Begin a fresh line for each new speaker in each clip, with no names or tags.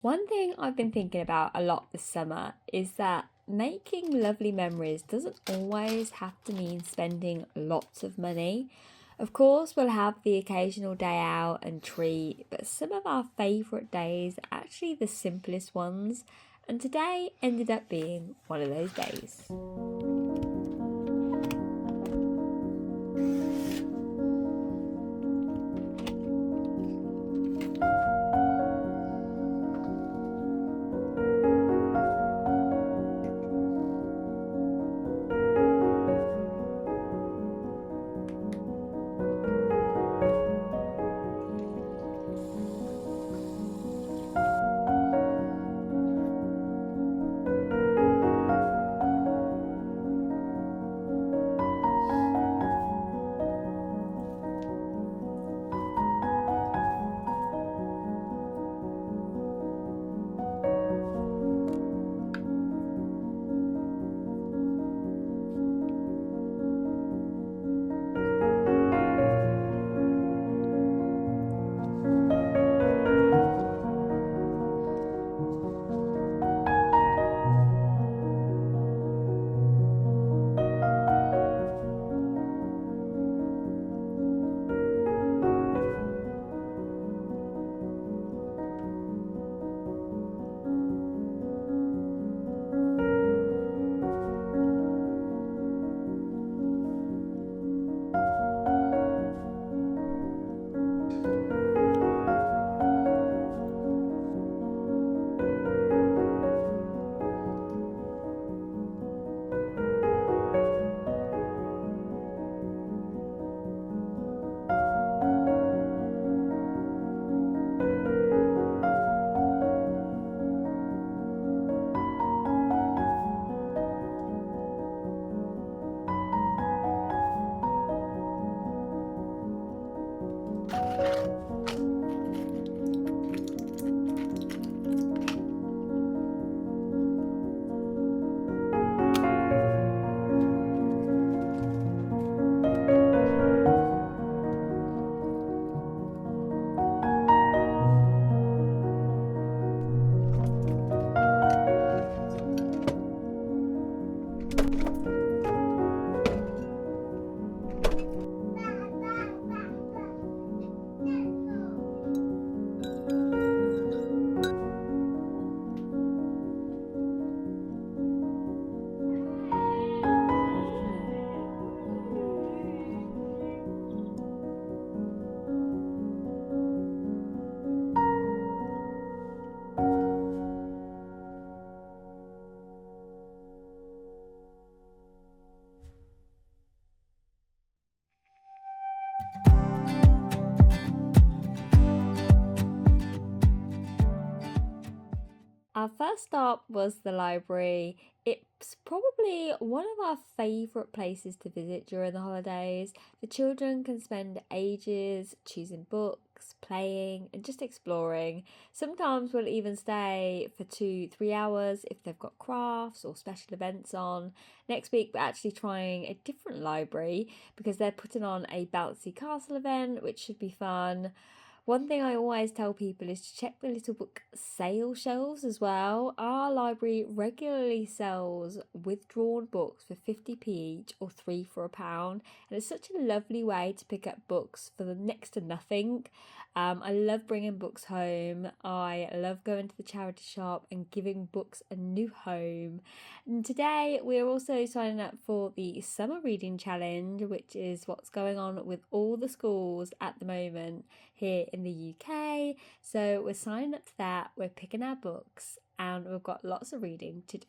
One thing I've been thinking about a lot this summer is that making lovely memories doesn't always have to mean spending lots of money. Of course, we'll have the occasional day out and treat, but some of our favourite days are actually the simplest ones, and today ended up being one of those days. Our first stop was the library. It's probably one of our favourite places to visit during the holidays. The children can spend ages choosing books, playing, and just exploring. Sometimes we'll even stay for 2, 3 hours if they've got crafts or special events on. Next week, we're actually trying a different library because they're putting on a bouncy castle event, which should be fun. One thing I always tell people is to check the little book sale shelves as well. Our library regularly sells withdrawn books for 50p each or three for £1. And it's such a lovely way to pick up books for the next to nothing. I love bringing books home. I love going to the charity shop and giving books a new home. And today we're also signing up for the Summer Reading Challenge, which is what's going on with all the schools at the moment here in the UK. So we're signing up to that, we're picking our books, and we've got lots of reading to do.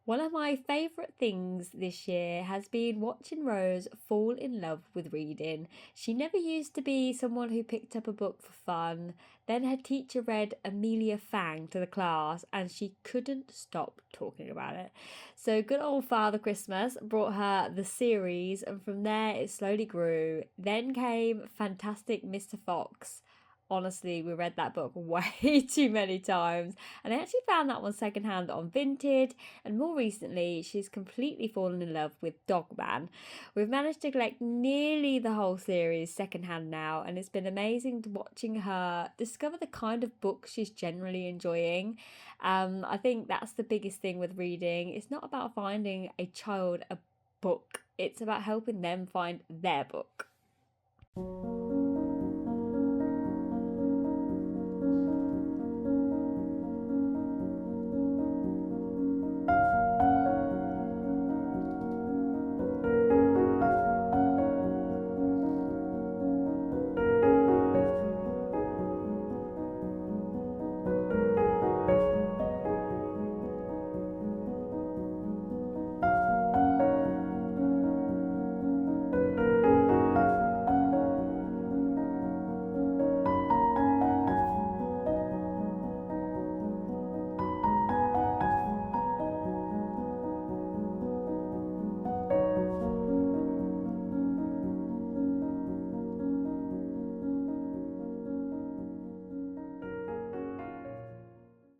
One of my favourite things this year has been watching Rose fall in love with reading. She never used to be someone who picked up a book for fun. Then her teacher read Amelia Fang to the class and she couldn't stop talking about it. So good old Father Christmas brought her the series, and from there it slowly grew. Then came Fantastic Mr. Fox. Honestly, we read that book way too many times, and I actually found that one secondhand on Vinted. And more recently, she's completely fallen in love with Dogman. We've managed to collect nearly the whole series secondhand now, and it's been amazing watching her discover the kind of books she's generally enjoying. I think that's the biggest thing with reading. It's not about finding a child a book, it's about helping them find their book.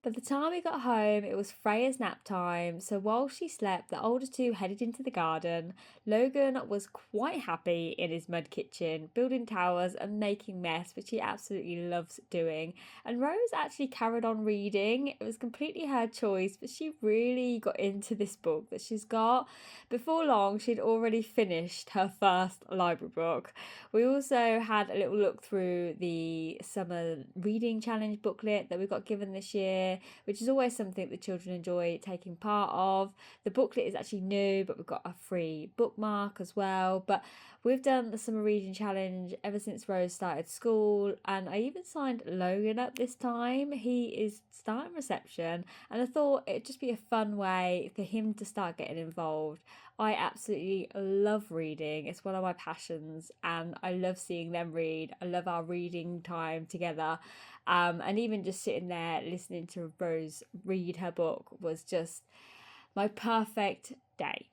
By the time we got home, it was Freya's nap time, so while she slept, the older two headed into the garden. Logan was quite happy in his mud kitchen, building towers and making mess, which he absolutely loves doing. And Rose actually carried on reading. It was completely her choice, but she really got into this book that she's got. Before long, she'd already finished her first library book. We also had a little look through the summer reading challenge booklet that we got given this year, which is always something the children enjoy taking part of. The booklet is actually new, but we've got a free bookmark as well. But we've done the summer reading challenge ever since Rose started school, and I even signed Logan up this time. He is starting reception, and I thought it'd just be a fun way for him to start getting involved. I absolutely love reading. It's one of my passions, and I love seeing them read. I love our reading time together. And even just sitting there listening to Rose read her book was just my perfect day.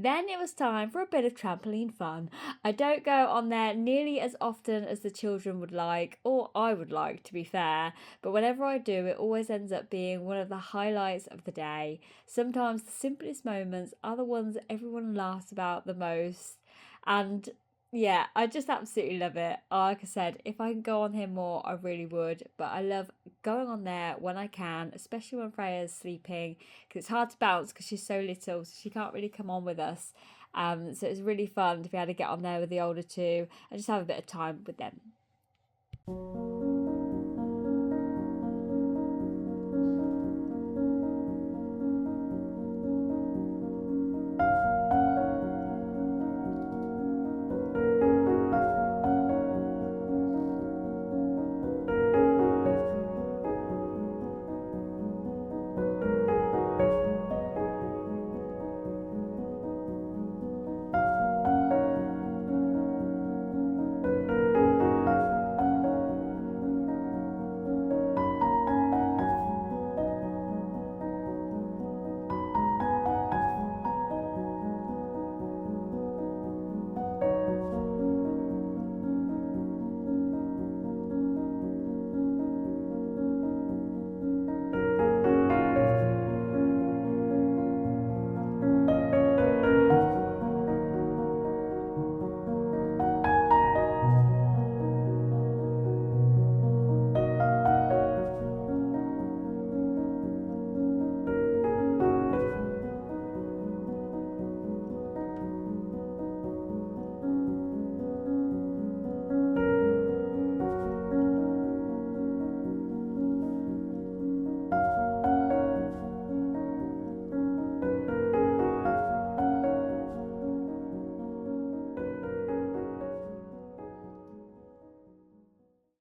Then it was time for a bit of trampoline fun. I don't go on there nearly as often as the children would like, or I would like to be fair, but whenever I do, it always ends up being one of the highlights of the day. Sometimes the simplest moments are the ones that everyone laughs about the most. And yeah, I just absolutely love it. Like I said, if I could go on here more, I really would. But I love going on there when I can, especially when Freya's sleeping, because it's hard to bounce because she's so little, so she can't really come on with us. So it's really fun to be able to get on there with the older two and just have a bit of time with them.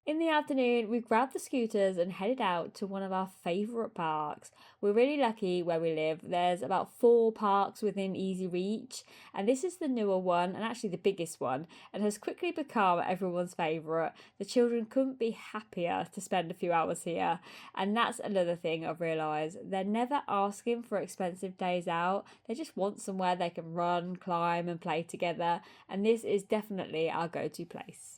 In the afternoon, we grabbed the scooters and headed out to one of our favourite parks. We're really lucky where we live. There's about 4 parks within easy reach, and this is the newer one and actually the biggest one, and has quickly become everyone's favourite. The children couldn't be happier to spend a few hours here, and that's another thing I've realised. They're never asking for expensive days out. They just want somewhere they can run, climb, and play together, and this is definitely our go-to place.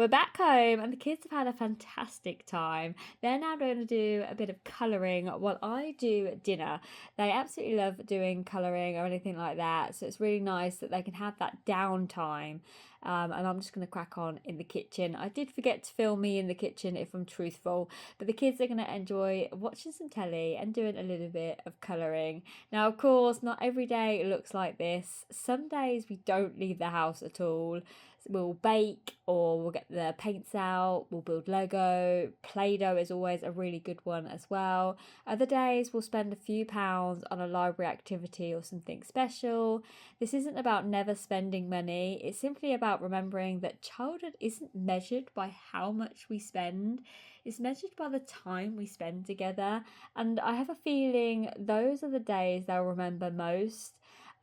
We're back home and the kids have had a fantastic time. They're now going to do a bit of colouring while I do dinner. They absolutely love doing colouring or anything like that, so it's really nice that they can have that downtime. And I'm just going to crack on in the kitchen. I did forget to film me in the kitchen, if I'm truthful, but the kids are going to enjoy watching some telly and doing a little bit of colouring. Now, of course, not every day it looks like this. Some days we don't leave the house at all. We'll bake or we'll get the paints out, we'll build Lego. Play-Doh is always a really good one as well. Other days we'll spend a few pounds on a library activity or something special. This isn't about never spending money, it's simply about remembering that childhood isn't measured by how much we spend, it's measured by the time we spend together. And I have a feeling those are the days they'll remember most.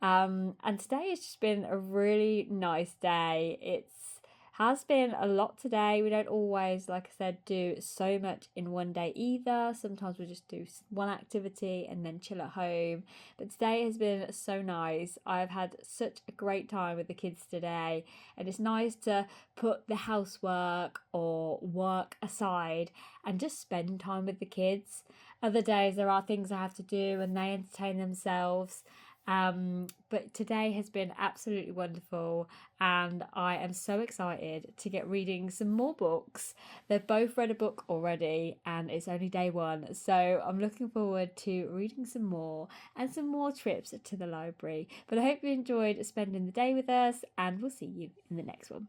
And today has just been a really nice day. It's has been a lot today. We don't always, like I said, do so much in one day either. Sometimes we just do one activity and then chill at home. But today has been so nice. I've had such a great time with the kids today, and it's nice to put the housework or work aside and just spend time with the kids. Other days there are things I have to do and they entertain themselves. But today has been absolutely wonderful, and I am so excited to get reading some more books. They've both read a book already, and it's only day one, so I'm looking forward to reading some more and some more trips to the library. But I hope you enjoyed spending the day with us, and we'll see you in the next one.